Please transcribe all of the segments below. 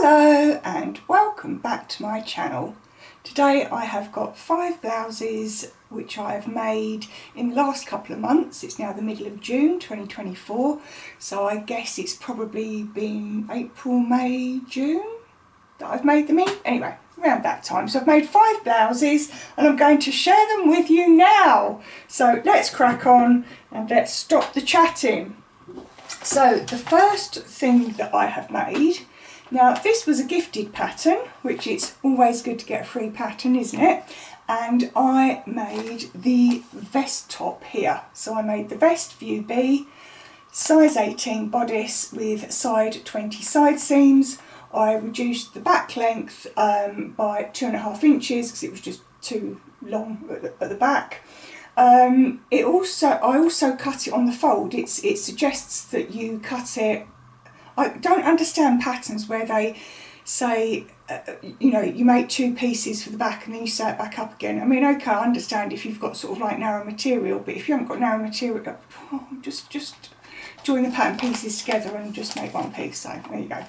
Hello and welcome back to my channel. Today I have got 5 blouses which I have made in the last couple of months. It's now the middle of June 2024, so I guess it's probably been April, May, June that I've made them in. Anyway, around that time. So I've made 5 blouses and I'm going to share them with you now. So let's crack on and let's stop the chatting. So the first thing that I have made, now this was a gifted pattern, which it's always good to get a free pattern, isn't it? And I made the vest top here. So I made the vest view B, size 18 bodice with side 20 side seams. I reduced the back length by 2.5 inches because it was just too long at the back. I also cut it on the fold. It suggests that you cut it. I don't understand patterns where they say, you know, you make 2 pieces for the back and then you sew it back up again. I mean, okay, I understand if you've got sort of like narrow material, but if you haven't got narrow material, just join the pattern pieces together and just make one piece. So there you go.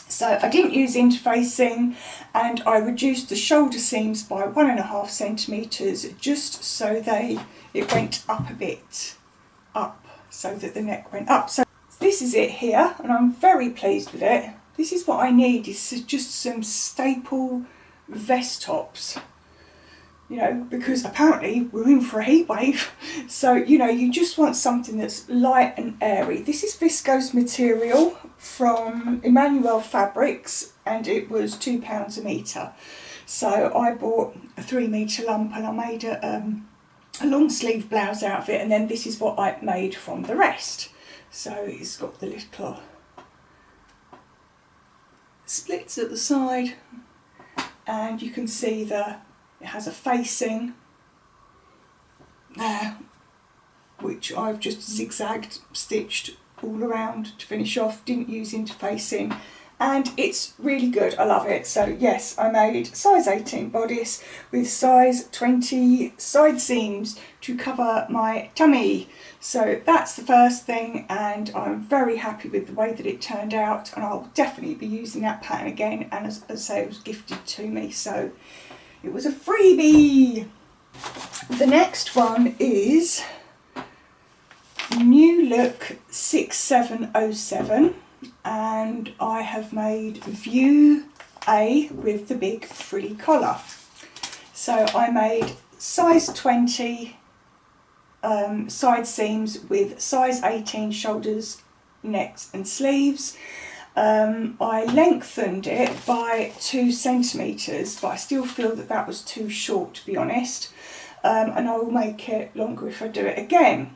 So I didn't use interfacing and I reduced the shoulder seams by 1.5 centimetres just so it went up a bit, so that the neck went up. So this is it here and I'm very pleased with it. This is what I need, is just some staple vest tops. You know, because apparently we're in for a heat wave. So, you know, you just want something that's light and airy. This is viscose material from Emmanuel Fabrics and it was £2 a metre. So I bought a 3 metre lump and I made a long sleeve blouse out of it, and then this is what I made from the rest. So it's got the little splits at the side and you can see it has a facing there, which I've just zigzagged stitched all around to finish off. Didn't use interfacing and it's really good. I love it. So yes, I made size 18 bodice with size 20 side seams to cover my tummy. So that's the first thing and I'm very happy with the way that it turned out, and I'll definitely be using that pattern again, and as I say, it was gifted to me, so it was a freebie. The next one is Look N6707 and I have made view A with the big frilly collar. So I made size 20 side seams with size 18 shoulders, necks and sleeves. I lengthened it by 2 centimetres, but I still feel that was too short, to be honest, and I will make it longer if I do it again.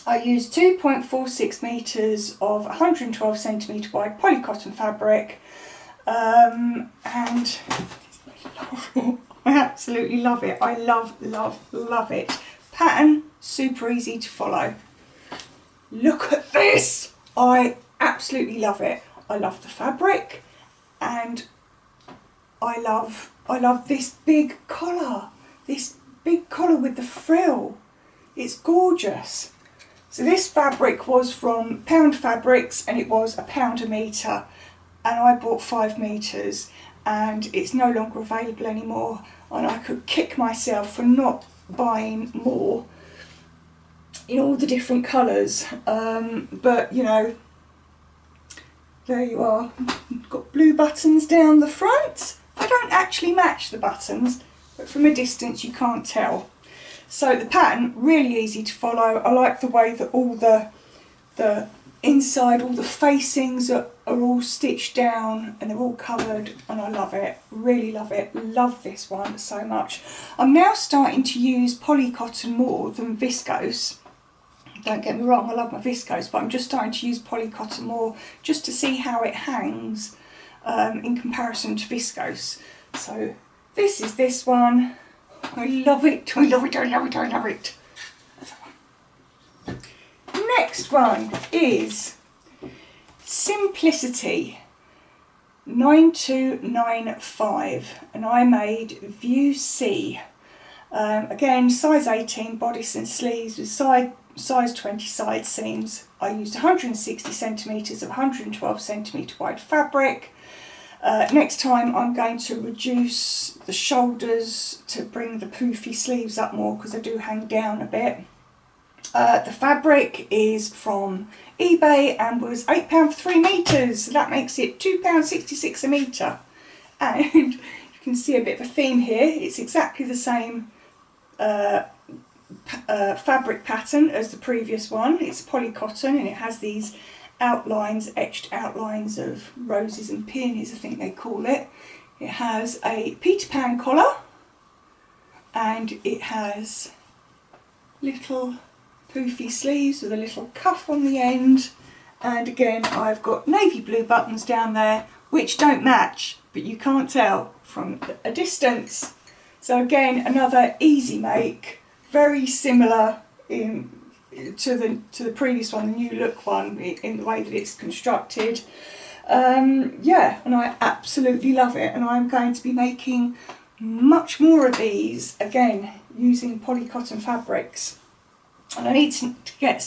I used 2.46 metres of 112 centimetre wide polycotton fabric, and I absolutely love it. I love it. Pattern super easy to follow. Look at this! I absolutely love it. I love the fabric and I love this big collar. This big collar with the frill. It's gorgeous. So this fabric was from Pound Fabrics and it was £1 a metre, and I bought 5 metres and it's no longer available anymore, and I could kick myself for not buying more in all the different colours, but you know, there you are. Got blue buttons down the front. I don't actually match the buttons, but from a distance you can't tell. So the pattern, really easy to follow. I like the way that all the inside, all the facings are all stitched down and they're all covered, and I love it. Really love it. Love this one so much. I'm now starting to use polycotton more than viscose. Don't get me wrong, I love my viscose, but I'm just starting to use polycotton more just to see how it hangs in comparison to viscose. So this is this one. I love it, I love it, I love it, I love it. Next one is Simplicity 9295 and I made view C. Again, size 18 bodice and sleeves with size 20 side seams. I used 160 centimetres of 112 centimetre wide fabric. Next time I'm going to reduce the shoulders to bring the poofy sleeves up more because they do hang down a bit. The fabric is from eBay and was £8 for 3 metres. So that makes it £2.66 a metre. And you can see a bit of a theme here. It's exactly the same fabric pattern as the previous one. It's polycotton and it has these outlines, etched outlines of roses and peonies, I think they call it. It has a Peter Pan collar and it has little poofy sleeves with a little cuff on the end, and again I've got navy blue buttons down there which don't match, but you can't tell from a distance. So again, another easy make, very similar to the previous one, the New Look one, in the way that it's constructed. Yeah, and I absolutely love it, and I'm going to be making much more of these, again using polycotton fabrics. And I need to get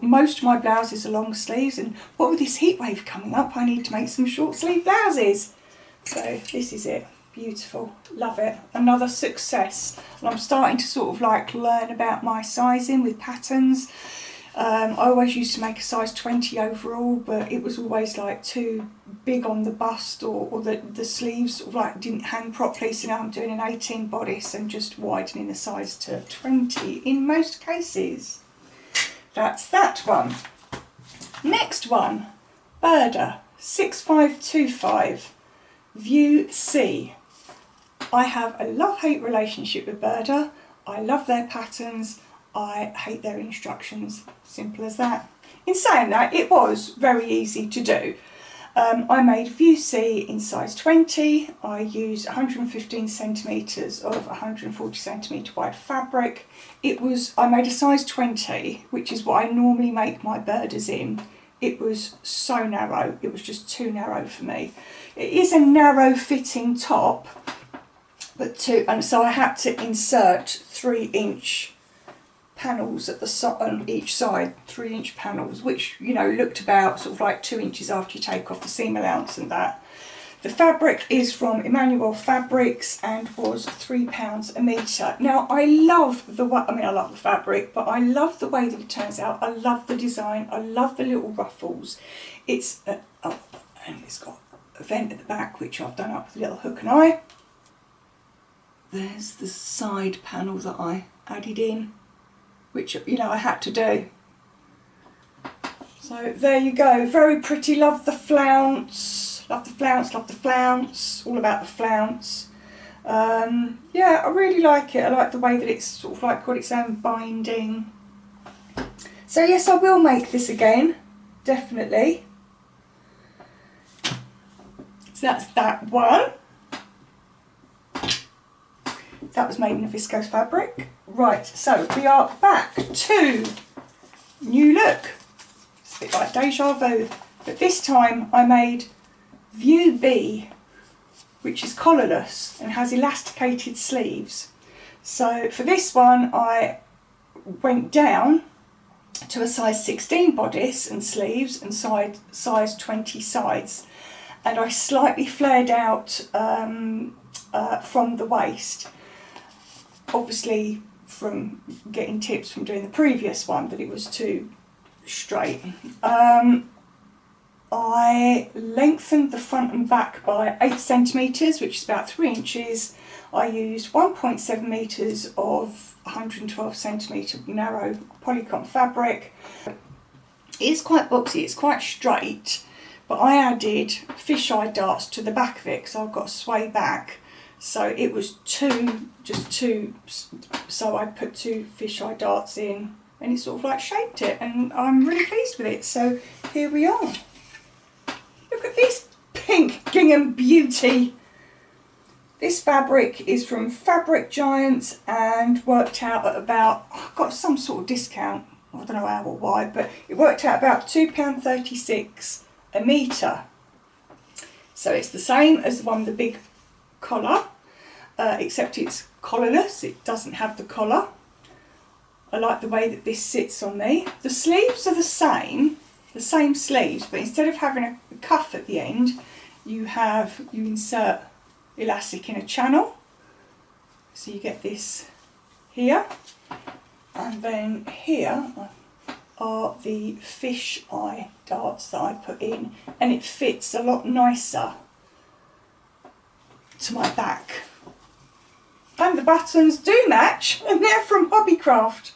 most of my blouses are long sleeves, and what with this heat wave coming up, I need to make some short sleeve blouses. So this is it, beautiful, love it, another success. And I'm starting to sort of like learn about my sizing with Pattens. I always used to make a size 20 overall, but it was always like too big on the bust, or the sleeves sort of like didn't hang properly, so now I'm doing an 18 bodice and just widening the size to 20 in most cases. That's that one. Next one, Burda 6525 View C. I have a love-hate relationship with Burda. I love their patterns, I hate their instructions, simple as that. In saying that, it was very easy to do. I made View C in size 20. I used 115 centimetres of 140 centimetre wide fabric. I made a size 20, which is what I normally make my Burdas in. It was so narrow, it was just too narrow for me. It is a narrow fitting top, and so I had to insert 3-inch panels at on each side, 3-inch panels, which, you know, looked about sort of like 2 inches after you take off the seam allowance and that. The fabric is from Emmanuel Fabrics and was £3 a metre. Now I love I love the fabric, but I love the way that it turns out. I love the design, I love the little ruffles. And it's got a vent at the back which I've done up with a little hook and eye. There's the side panel that I added in, which, you know, I had to do. So there you go, very pretty. Love the flounce, love the flounce, love the flounce, all about the flounce. Yeah, I really like it. I like the way that it's sort of like got its own binding. So yes, I will make this again, definitely. So that's that one. That was made in a viscose fabric. Right, so we are back to New Look. It's a bit like deja vu, but this time I made View B, which is collarless and has elasticated sleeves. So for this one I went down to a size 16 bodice and sleeves and size 20 sides, and I slightly flared out from the waist. Obviously from getting tips from doing the previous one that it was too straight. I lengthened the front and back by 8 centimetres, which is about 3 inches. I used 1.7 metres of 112 centimetre narrow polycotton fabric. It's quite boxy, it's quite straight, but I added fisheye darts to the back of it, so I've got a sway back. So it was just two, so I put 2 fisheye darts in and it sort of like shaped it, and I'm really pleased with it. So here we are. Look at this pink gingham beauty. This fabric is from Fabric Giants and worked out at about, I got some sort of discount, I don't know how or why, but it worked out about £2.36 a metre. So it's the same as the one with the big collar, except it's collarless, it doesn't have the collar. I like the way that this sits on me. The sleeves are the same sleeves, but instead of having a cuff at the end, you insert elastic in a channel. So you get this here, and then here are the fish eye darts that I put in, and it fits a lot nicer to my back. And the buttons do match, and they're from Hobbycraft.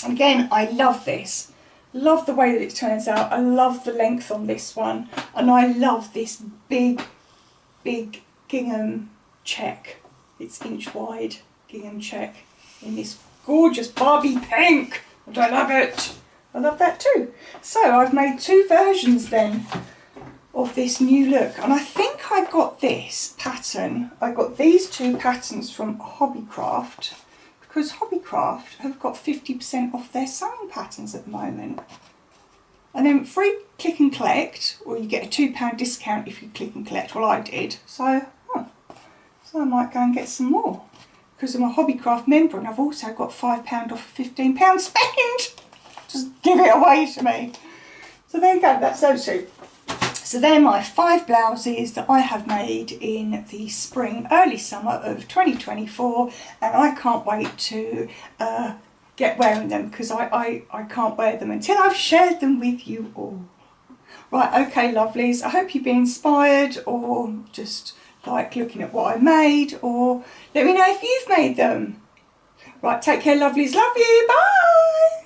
Again, I love this. Love the way that it turns out. I love the length on this one, and I love this big gingham check. It's inch wide gingham check in this gorgeous Barbie pink, and I love it. I love that too. So I've made two versions then of this new look, and I think I got this pattern. I got these two patterns from Hobbycraft, because Hobbycraft have got 50% off their sewing patterns at the moment. And then free click and collect, or you get a £2 discount if you click and collect. Well, I did, so I might go and get some more, because I'm a Hobbycraft member, and I've also got £5 off a £15 spend. Just give it away to me. So there you go, that's those two. So they're my 5 blouses that I have made in the spring, early summer of 2024, and I can't wait to get wearing them, because I can't wear them until I've shared them with you all. Right, okay lovelies, I hope you've been inspired, or just like looking at what I made, or let me know if you've made them. Right, take care lovelies, love you, bye!